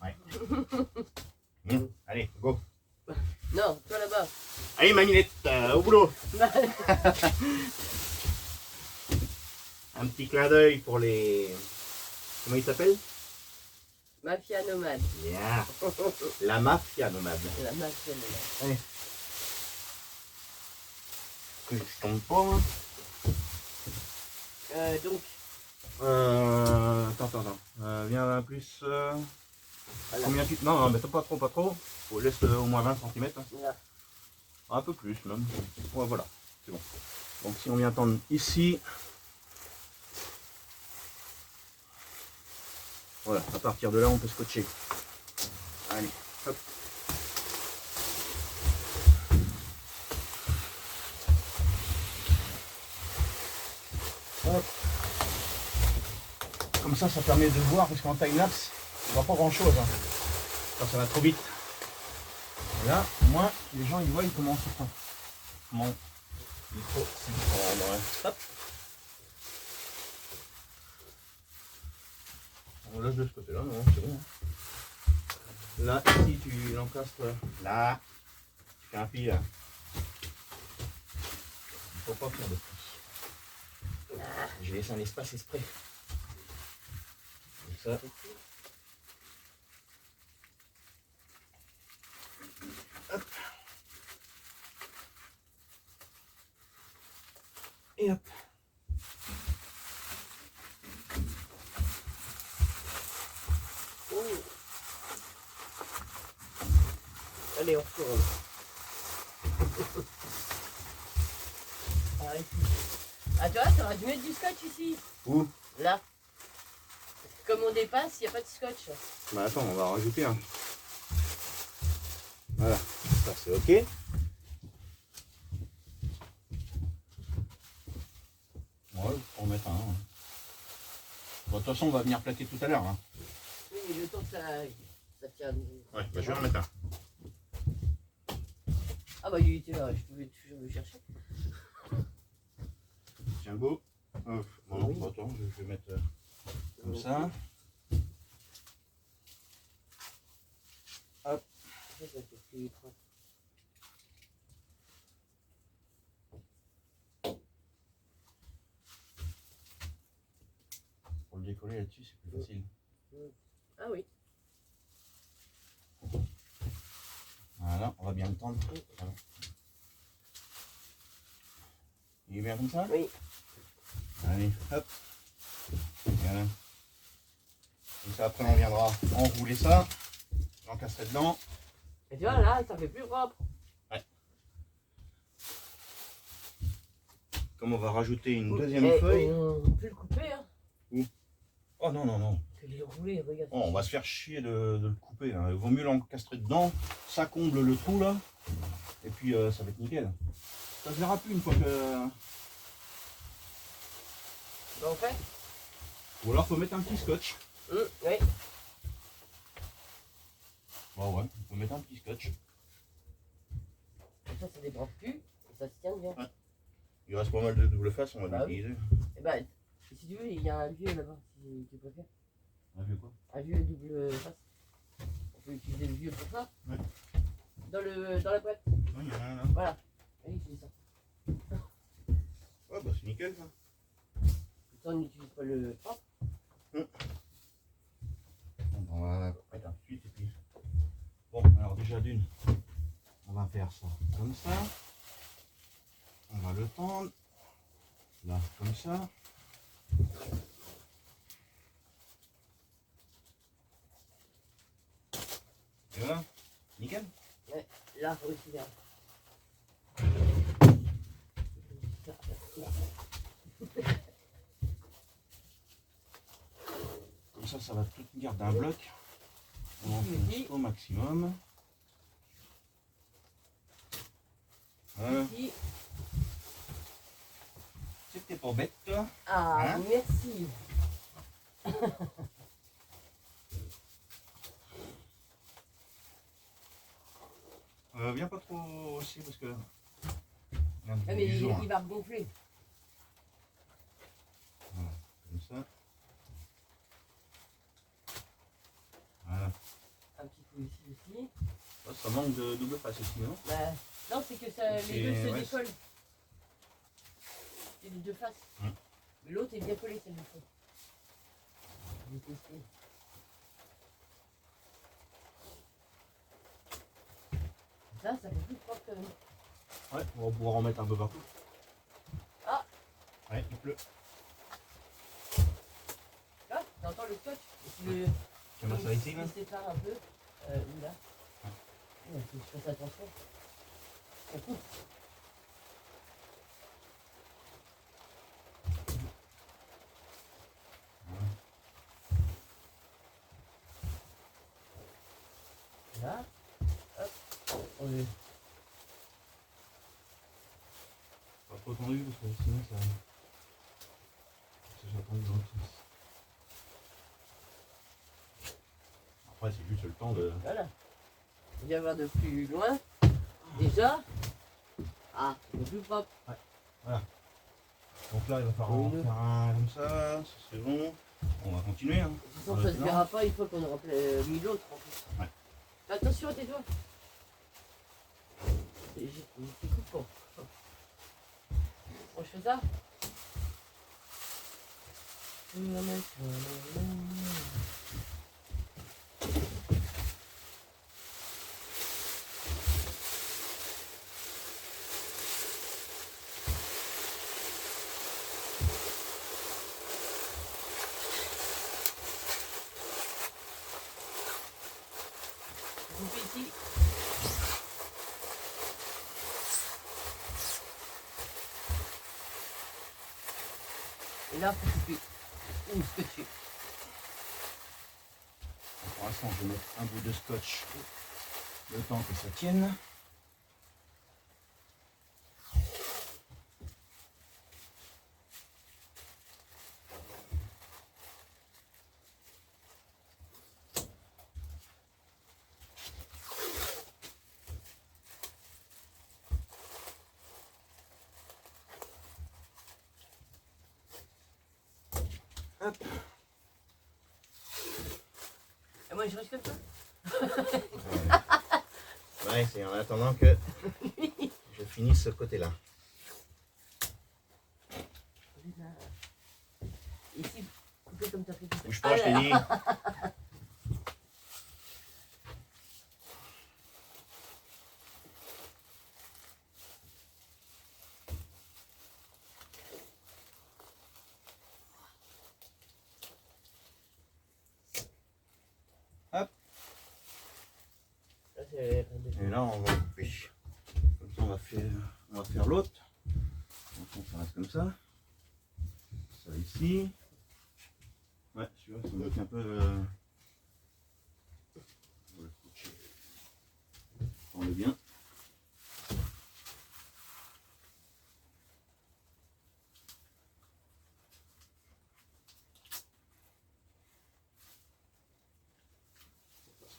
Ouais. Allez, go. Non, toi là-bas. Allez, Maminette, au boulot. Un petit clin d'œil pour les... Comment il s'appelle? Mafia nomade. Yeah. La mafia nomade. La mafia nomade. Allez. Que je tombe pas. Donc. Attends. Viens un plus. Voilà. Combien tu... Non, mais pas trop. Faut laisse au moins 20 cm. Hein. Là. Un peu plus même. Ouais, voilà, c'est bon. Donc si on vient tendre ici. Voilà, à partir de là on peut scotcher. Allez, hop. Hop. Comme ça permet de voir, parce qu'en time-lapse, on voit pas grand-chose. Hein. Quand ça va trop vite. Et là, au moins, les gens ils voient comment ça prend. Comment il faut s'y prendre. Hop. On lâche de ce côté-là, non, c'est bon. Là, ici, tu l'encastres. Là, tu fais un fil. Il ne faut pas faire de plus. J'ai laissé un espace exprès. Comme ça. Hop. Et hop. Allez, on retourne. Ah, tu vois, t'aurais dû mettre du scotch ici. Où? Là. Comme on dépasse, il n'y a pas de scotch. Bah attends, on va en rajouter un. Voilà, ça c'est ok. Ouais, faut en mettre un. Hein. Bon, de toute façon, on va venir plaquer tout à l'heure. Hein. Oui, mais le temps que ça tient. Ouais, bah, je vais en mettre un. Ah bah il était là, je pouvais toujours le chercher. Tiens, go. Bon, non, Oui. bah, attends, je vais mettre comme ça. Hop. Pour le décoller là-dessus, c'est plus facile. Ah oui. Voilà, on va bien le tendre. Voilà. Il est bien comme ça? Oui. Allez, hop. Voilà. Comme ça, après, on viendra enrouler ça, l'encastrer dedans. Et tu vois, là, ça fait plus propre. Ouais. Comme on va rajouter une deuxième feuille. On peut le couper, hein. Où? Oh non. Que les rouler, regarde. Oh, on va se faire chier de le couper. Là. Il vaut mieux l'encastrer dedans, ça comble le trou là, et puis ça va être nickel. Ça se verra plus une fois que... Bah, en fait. Ou alors faut mettre un petit scotch. Oui. Bon ouais, il faut mettre un petit scotch. Comme ça débranche plus et ça se tient bien. Ouais. Il reste pas mal de double face, on va Bah l'utiliser. Et bah, si tu veux, il y a un vieux là-bas, si tu préfères. Un vieux quoi? Un vieux double face. On peut utiliser le vieux pour ça. Ouais. Dans la boîte. Oui, il y en a un là. Voilà. Oui, c'est ça. Ouais, bah c'est nickel ça. Comme ça, on n'utilise pas le propre. Bon, on va mettre un suite et puis... Bon, alors déjà d'une, on va faire ça comme ça. On va le tendre. Là, comme ça. Et voilà, nickel. Ouais, là aussi, là. Comme ça va tout tenir d'un bloc. On enfonce au maximum. Voilà. Ici. C'était pas bête, toi. Ah, hein? Merci. Viens pas trop aussi parce que... Ah, mais il va gonfler. Voilà, comme ça. Voilà. Ça manque de double face aussi, non? Bah, non, c'est que ça, les deux se ouais, décollent. C'est les deux faces. Mais l'autre est bien collé, celle du fond. Je vais tester. Ça fait plus propre quand même. Ouais, on va pouvoir en mettre un peu partout. Ah! Ouais, il pleut. Là, t'entends le scotch? Tu mets ça ici, là? Il se sépare un peu. Ou là. Ouais, faut que je fasse attention. Ça coupe. Là. Hop. On est. Pas trop tendu parce que sinon ça. Ça tendu dans le sens. Après, c'est juste le temps de. Voilà. Il va y avoir de plus loin. Déjà. Ah, c'est plus propre. Donc là, il va falloir en faire un comme ça c'est bon. On va continuer. Hein. De toute façon, ça ne se verra pas une fois qu'on aura mis l'autre en plus. Ouais. Fais attention à tes doigts. J'ai coupant. Bon, je fais ça. Je fais ici. Et là, faut couper. Ou scotcher. Pour l'instant, je vais mettre un bout de scotch le temps que ça tienne. Hop. Et moi, je reste comme ça. Ouais, c'est en attendant que je finisse ce côté-là. Ici, couper comme ça fait tout ça. Bouge pas, je t'ai dit. Hop. Là, c'est- Et là, on va couper. Comme ça, on va faire l'autre. Donc, ça reste comme ça. Ça ici. Ouais, celui-là, ça bloque un peu. On va le coucher. On le bien.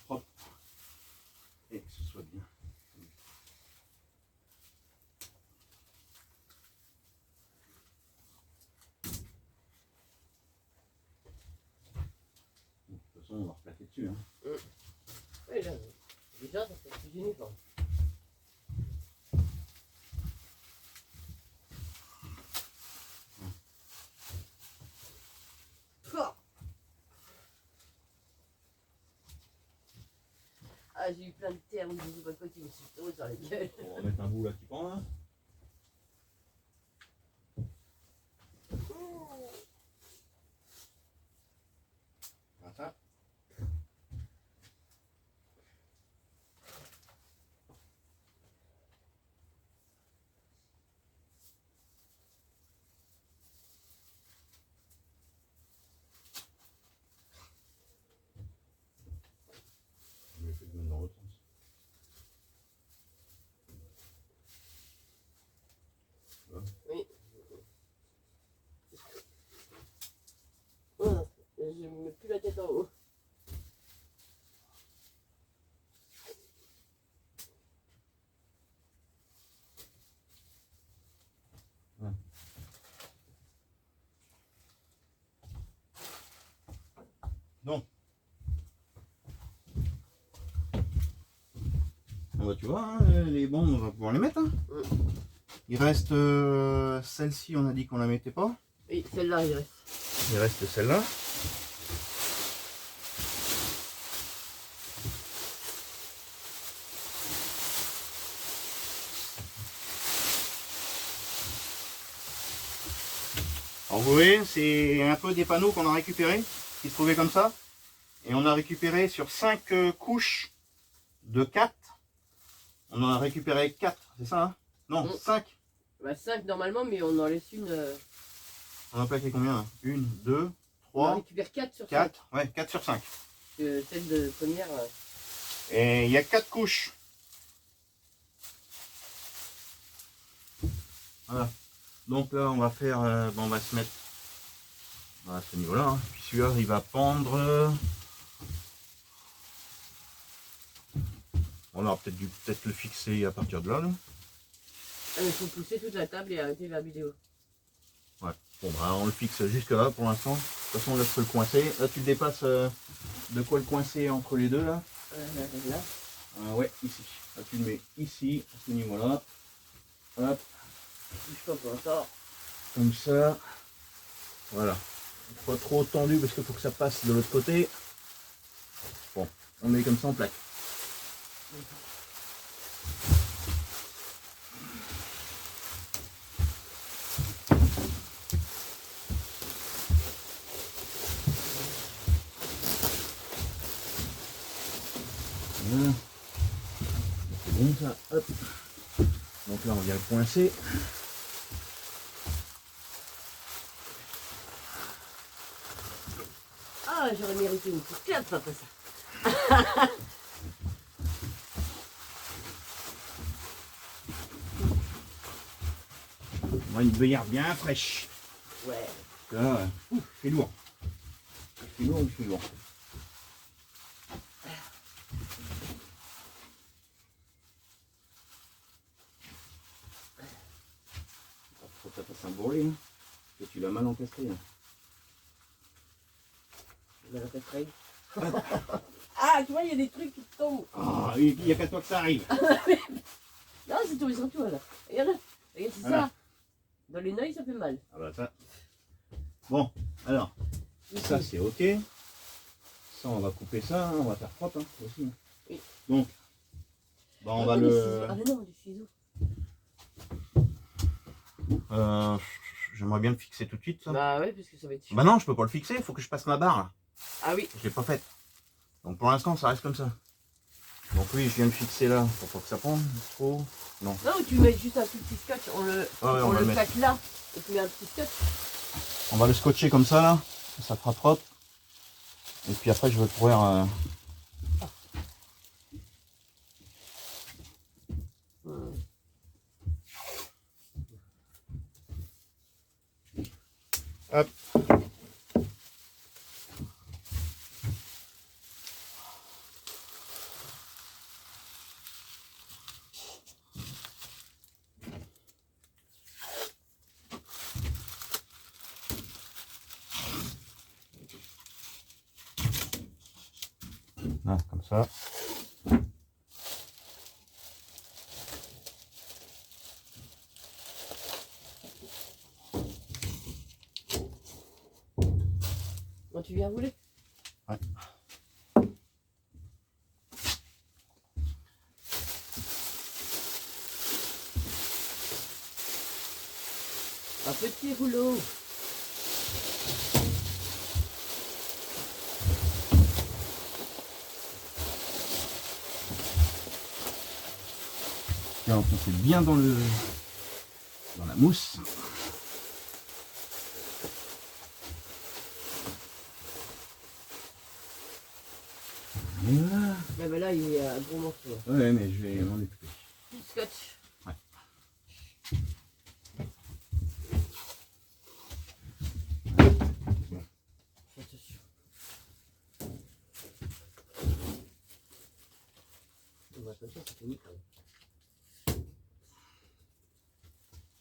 Propre et que ce soit bien. De toute façon, on va replaquer dessus. Hein. Oui, là, déjà, ça fait plus uniforme. Ah, j'ai eu plein de terre où je sais pas quoi qui me sont tombés sur la gueule. On va mettre un bout là qui pend là. Voilà ça. Je vais faire le mettre dans l'autre sens. Oui. Oh, je me mets plus la tête en haut. Donc, Bon, bah, tu vois, hein, les bombes, on va pouvoir les mettre. Hein. Il reste celle-ci, on a dit qu'on la mettait pas. Oui, celle-là, il reste. Il reste celle-là. Alors vous voyez, c'est un peu des panneaux qu'on a récupérés, qui se trouvaient comme ça. Et on a récupéré sur 5 couches de 4. On en a récupéré 4, c'est ça hein? Non, 5. Bah 5 normalement, mais on en laisse une. On a plaqué combien là? 1, 2, 3. On récupère 4 sur 4. Ouais, 4 sur 5. Celle de première. Et il y a 4 couches. Voilà. Donc là, on va faire. On va se mettre à ce niveau-là. Hein. Puis celui-là, il va pendre. On aura peut-être le fixer à partir de là. Ah, mais il faut pousser toute la table et arrêter la vidéo. Ouais. Bon, bah, on le fixe jusque là pour l'instant. De toute façon, là, je peux le coincer. Là, tu dépasses de quoi le coincer entre les deux là. Là. Ouais, ici. Là, tu le mets ici, à ce niveau-là. Hop. Bouge pas pour l'instant. Comme ça. Voilà. Pas trop tendu parce qu'il faut que ça passe de l'autre côté. Bon, on met comme ça en plaque. Voilà. C'est bon ça. Hop. Donc là on vient le coincer. Ah, j'aurais mérité une petite clap après ça. On a une bière bien fraîche. Ouais. Là, c'est lourd. C'est lourd, c'est lourd. Faut que ça fasse un bourrelet, hein. Que tu l'as mal encastré. Hein. Mal encastré. Ah, tu vois, il y a des trucs qui tombent. Ah, il n'y a qu'à toi que ça arrive. Non, c'est tombé sur toi là. Regarde, regarde, c'est ça. Dans les noix, ça fait mal. Ah bah ça. Bon, alors, ça c'est ok. Ça, on va couper ça, hein. On va faire propre hein, aussi. Hein. Oui. Donc, bah, on va les le. ciseaux. Ah, mais non, les ciseaux. J'aimerais bien le fixer tout de suite. Ça. Bah ouais, parce que ça va être chiant. Bah non, je peux pas le fixer, il faut que je passe ma barre là. Ah oui. Je l'ai pas faite. Donc pour l'instant, ça reste comme ça. Donc oui, je viens de fixer là pour pas que ça pende trop. Non. Non, tu mets juste un tout petit scotch, on le plaque là, et tu mets un petit scotch. On va le scotcher comme ça là, ça fera propre. Et puis après je vais pouvoir... Hop. Là, comme ça. Bon, tu viens rouler? Ouais. Un petit rouleau. Là, on fait bien dans la mousse. Voilà. Bah là, il y a un gros morceau. Ouais, mais je vais m'en occuper. Du scotch. Ouais. Fais attention. On va comme ça, c'est fini quand même.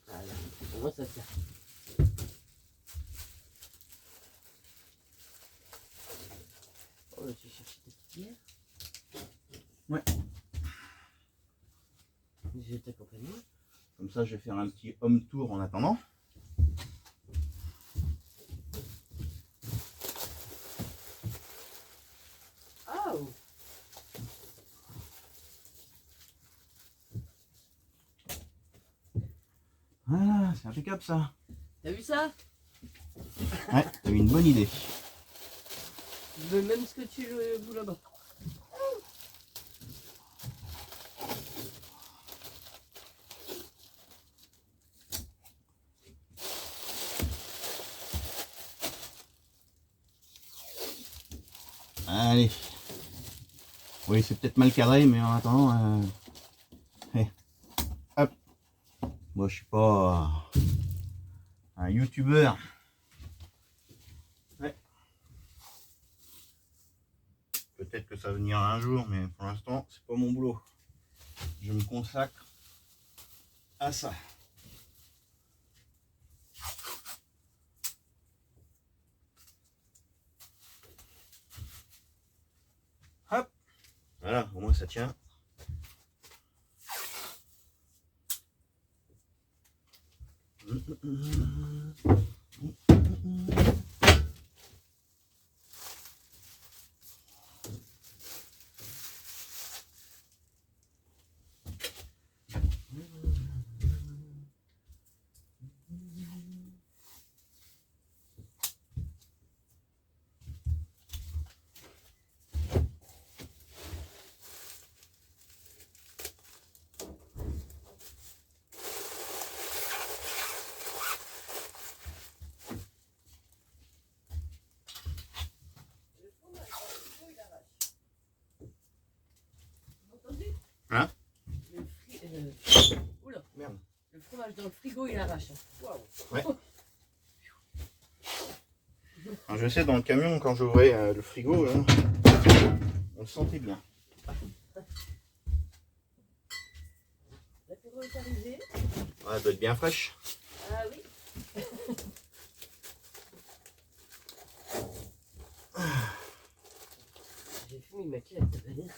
Voilà, au moins ça tient. Oh, tu cherches des petites bières? Ouais. Je vais t'accompagner. Comme ça, je vais faire un petit home tour en attendant. Oh. Voilà, c'est impeccable ça. T'as vu ça? Ouais, t'as eu une bonne idée. Je veux même scotcher le bout là-bas. Allez. Oui, c'est peut-être mal cadré, mais en attendant... Hop. Moi, je suis pas un youtubeur. Ouais. Peut-être que ça va venir un jour, mais pour l'instant, c'est pas mon boulot. Je me consacre à ça. Hop. Voilà, au moins ça tient. Hein? Oula. Merde. Le fromage dans le frigo, il arrache. Waouh. Ouais. Alors, je sais, dans le camion, quand j'ouvrais le frigo, là, on le sentait bien. L'apéro est arrivé. Ouais, elle doit être bien fraîche. Ah oui. J'ai fumé ma clé de banane.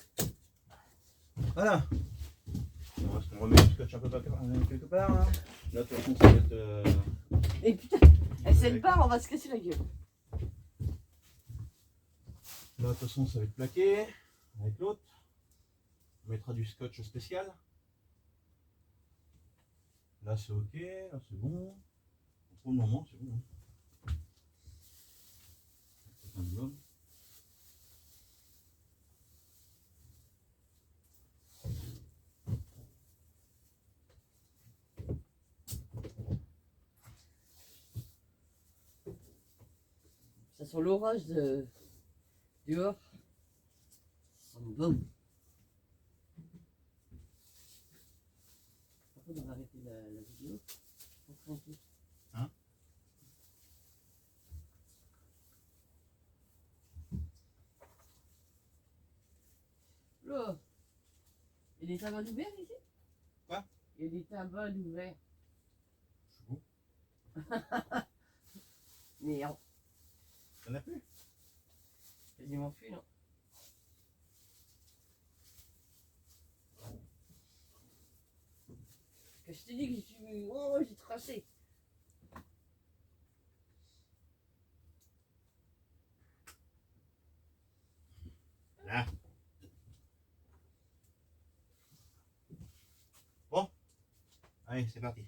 Voilà. On remet le scotch un peu quelque part. Là, de toute façon, ça va être... Et putain, elle s'est part, on va se casser la gueule. Là, de toute façon, ça va être plaqué avec l'autre. On mettra du scotch spécial. Là, c'est ok. Là, c'est bon. Pour le moment, c'est bon. Ça sent l'orage de dehors. Ça sent bon. Après, on va arrêter la vidéo. Hein? Là, il y a des tabacs ouverts ici? Quoi? Il y a des tabacs ouverts. C'est bon. Merde. T'en as plus? Quasiment plus, non? Que je t'ai dit que je suis... Oh, j'ai tracé. Là. Bon. Allez, c'est parti.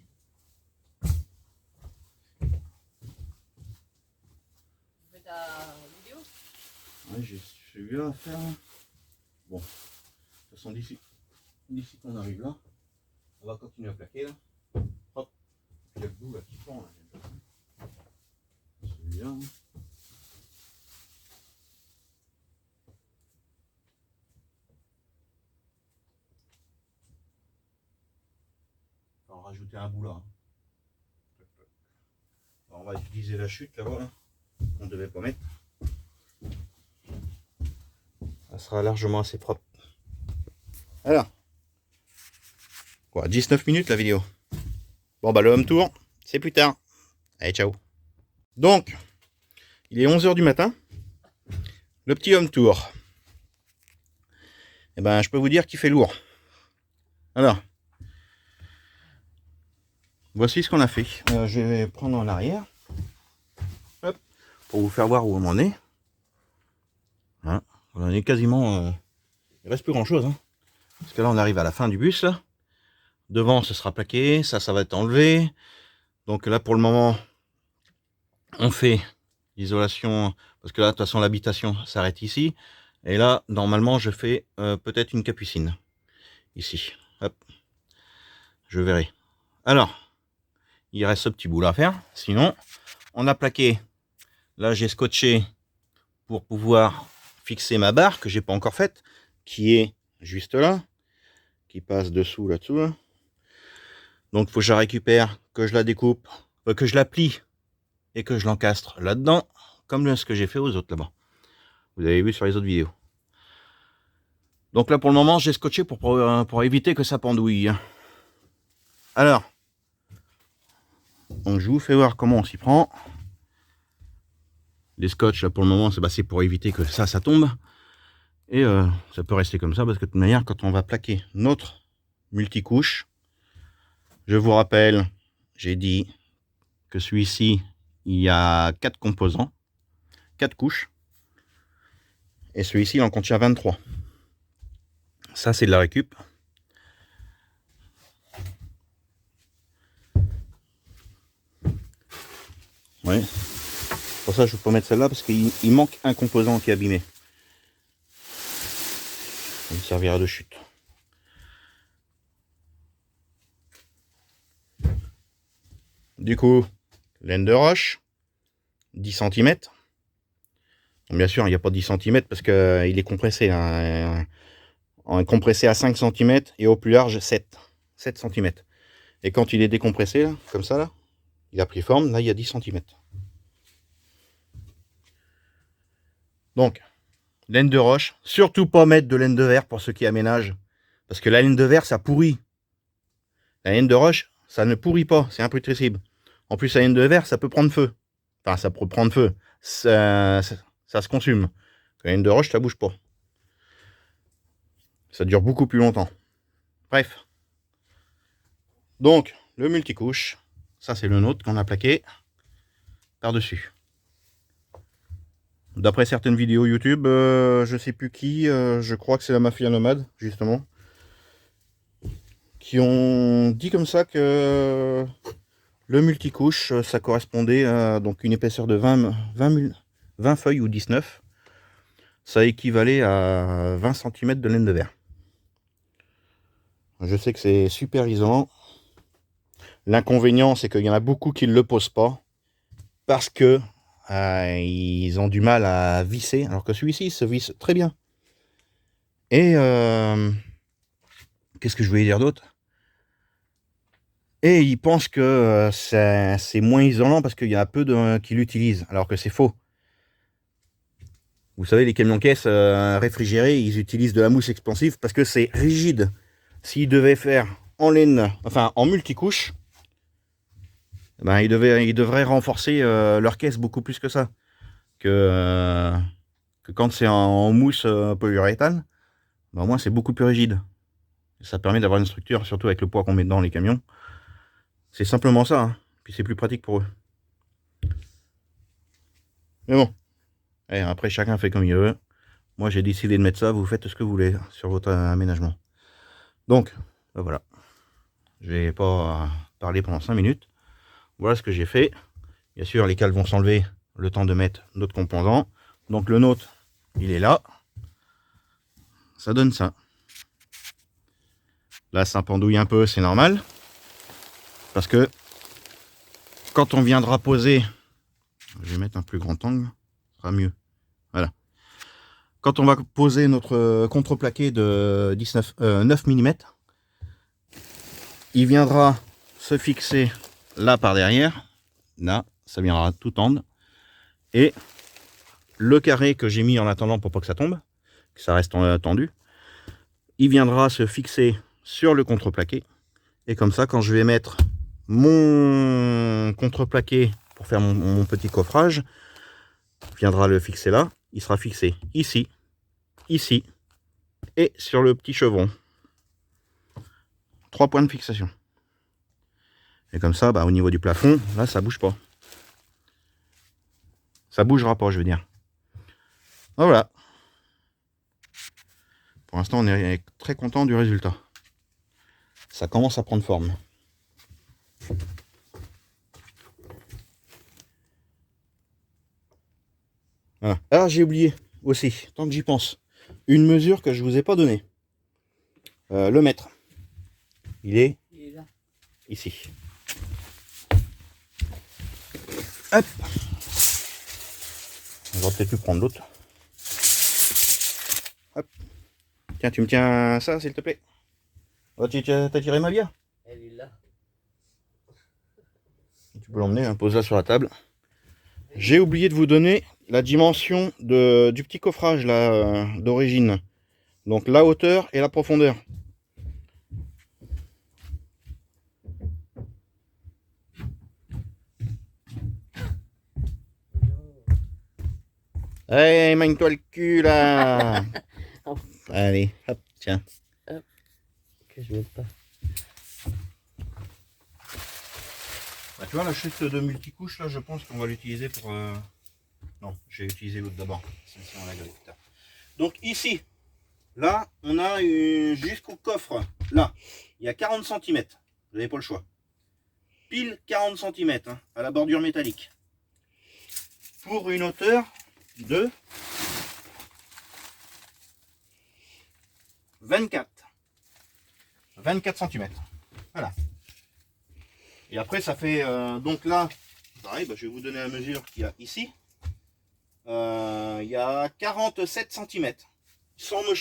Tu fais ta vidéo? Ouais, j'ai celui-là à faire. Bon. De toute façon, d'ici qu'on arrive là, on va continuer à plaquer là. Hop. Puis il y a le bout là qui fond là. Celui-là. On va en rajouter un bout là. Alors, on va utiliser la chute là-bas. Là. On ne devait pas mettre. Ça sera largement assez propre. Alors. Quoi, 19 minutes la vidéo. Bon bah le home tour, c'est plus tard. Allez, ciao. Donc, il est 11 h du matin. Le petit home tour. Eh ben, je peux vous dire qu'il fait lourd. Alors, voici ce qu'on a fait. Je vais prendre en arrière. Hop, pour vous faire voir où on en est. Voilà. On en est quasiment... il reste plus grand chose. Hein. Parce que là, on arrive à la fin du bus. Là. Devant, ce sera plaqué. Ça va être enlevé. Donc là, pour le moment, on fait l'isolation. Parce que là, de toute façon, l'habitation s'arrête ici. Et là, normalement, je fais peut-être une capucine. Ici. Hop. Je verrai. Alors, il reste ce petit bout là à faire. Sinon, on a plaqué. Là, j'ai scotché pour pouvoir fixer ma barre que j'ai pas encore faite, qui est juste là, qui passe dessous là-dessous. Là. Donc, il faut que je la récupère, que je la découpe, que je la plie et que je l'encastre là-dedans, comme ce que j'ai fait aux autres là-bas. Vous avez vu sur les autres vidéos. Donc là, pour le moment, j'ai scotché pour éviter que ça pendouille. Alors, donc je vous fais voir comment on s'y prend. Les scotch, là, pour le moment, c'est pour éviter que ça tombe. Et ça peut rester comme ça, parce que de toute manière, quand on va plaquer notre multicouche, je vous rappelle, j'ai dit que celui-ci, il y a 4 composants, 4 couches. Et celui-ci, il en contient 23. Ça, c'est de la récup. Ouais. Pour ça, je ne vais pas mettre celle-là, parce qu'il manque un composant qui est abîmé. Il servira de chute. Du coup, laine de roche, 10 cm. Bien sûr, il n'y a pas 10 cm parce qu'il est compressé. Hein. Compressé à 5 cm et au plus large 7 cm. Et quand il est décompressé, là, comme ça, là, il a pris forme, là il y a 10 cm. Donc, laine de roche, surtout pas mettre de laine de verre pour ceux qui aménagent. Parce que la laine de verre, ça pourrit. La laine de roche, ça ne pourrit pas, c'est imputrescible. En plus, la laine de verre, ça peut prendre feu. Enfin, ça peut prendre feu. Ça se consume. La laine de roche, ça bouge pas. Ça dure beaucoup plus longtemps. Bref. Donc, le multicouche, ça c'est le nôtre qu'on a plaqué par-dessus. D'après certaines vidéos YouTube, je sais plus qui, je crois que c'est la Mafia Nomade, justement, qui ont dit comme ça que le multicouche, ça correspondait à donc une épaisseur de 20 feuilles ou 19. Ça équivalait à 20 cm de laine de verre. Je sais que c'est super isolant. L'inconvénient, c'est qu'il y en a beaucoup qui ne le posent pas parce que ils ont du mal à visser, alors que celui-ci se visse très bien. Et qu'est-ce que je voulais dire d'autre? Et ils pensent que c'est moins isolant parce qu'il y en a peu qui l'utilisent, alors que c'est faux. Vous savez, les camions-caisses réfrigérés, ils utilisent de la mousse expansive parce que c'est rigide. S'ils devaient faire en laine, enfin en multicouche, ben, ils devraient renforcer leur caisse beaucoup plus que ça. Que quand c'est en mousse polyuréthane, ben, au moins c'est beaucoup plus rigide. Ça permet d'avoir une structure, surtout avec le poids qu'on met dans les camions. C'est simplement ça, hein. Puis c'est plus pratique pour eux. Mais bon, et après chacun fait comme il veut. Moi j'ai décidé de mettre ça, vous faites ce que vous voulez sur votre aménagement. Donc, ben voilà. Je vais pas parler pendant 5 minutes. Voilà ce que j'ai fait. Bien sûr, les cales vont s'enlever le temps de mettre notre composant. Donc le nôtre, il est là. Ça donne ça. Là, ça pendouille un peu, c'est normal. Parce que quand on viendra poser, je vais mettre un plus grand angle, ce sera mieux. Voilà. Quand on va poser notre contreplaqué de 9 mm, il viendra se fixer là par derrière. Là, ça viendra tout tendre. Et le carré que j'ai mis en attendant pour pas que ça tombe, que ça reste tendu, il viendra se fixer sur le contreplaqué. Et comme ça, quand je vais mettre mon contreplaqué pour faire mon petit coffrage, viendra le fixer là. Il sera fixé ici, ici et sur le petit chevron. 3 points de fixation. Et comme ça, bah, au niveau du plafond, là, ça bouge pas. Ça bougera pas, je veux dire. Voilà. Pour l'instant, on est très content du résultat. Ça commence à prendre forme. Voilà. Ah, j'ai oublié aussi, tant que j'y pense, une mesure que je vous ai pas donnée. Le mètre. Il est là. ici. Hop. On va peut-être plus prendre l'autre. Hop. Tiens, tu me tiens ça, s'il te plaît. Oh, t'as tiré ma bière? Elle est là. Tu peux l'emmener, hein, pose-la sur la table. J'ai oublié de vous donner la dimension du petit coffrage là d'origine. Donc la hauteur et la profondeur. Allez, mène-toi le cul là. Allez, hop, tiens. Hop. Que je mette pas. Bah, tu vois la chute de multicouche là, je pense qu'on va l'utiliser pour... Non, j'ai utilisé l'autre d'abord. Celle-ci on l'a gardée plus tard. Donc ici, là, on a jusqu'au coffre. Là, il y a 40 cm. Vous n'avez pas le choix. Pile 40 cm hein, à la bordure métallique. Pour une hauteur de 24 cm. Voilà. Et après, ça fait... donc là, pareil, bah, je vais vous donner la mesure qu'il y a ici. Il y a 47 cm. Sans mon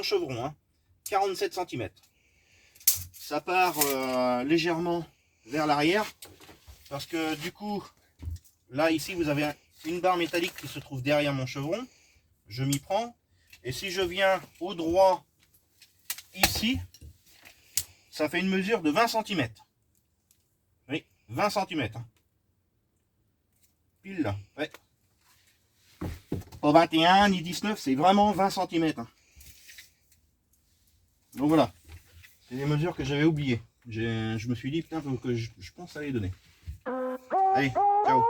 chevron. Hein. 47 cm. Ça part légèrement vers l'arrière. Parce que du coup, là, ici, vous avez une barre métallique qui se trouve derrière mon chevron. Je m'y prends. Et si je viens au droit, ici, ça fait une mesure de 20 cm. Oui, 20 cm. Hein. Pile là. Ouais. Pas 21 ni 19, c'est vraiment 20 cm. Hein. Donc voilà. C'est des mesures que j'avais oubliées. Je me suis dit, putain, que je pense à les donner. Allez, ciao.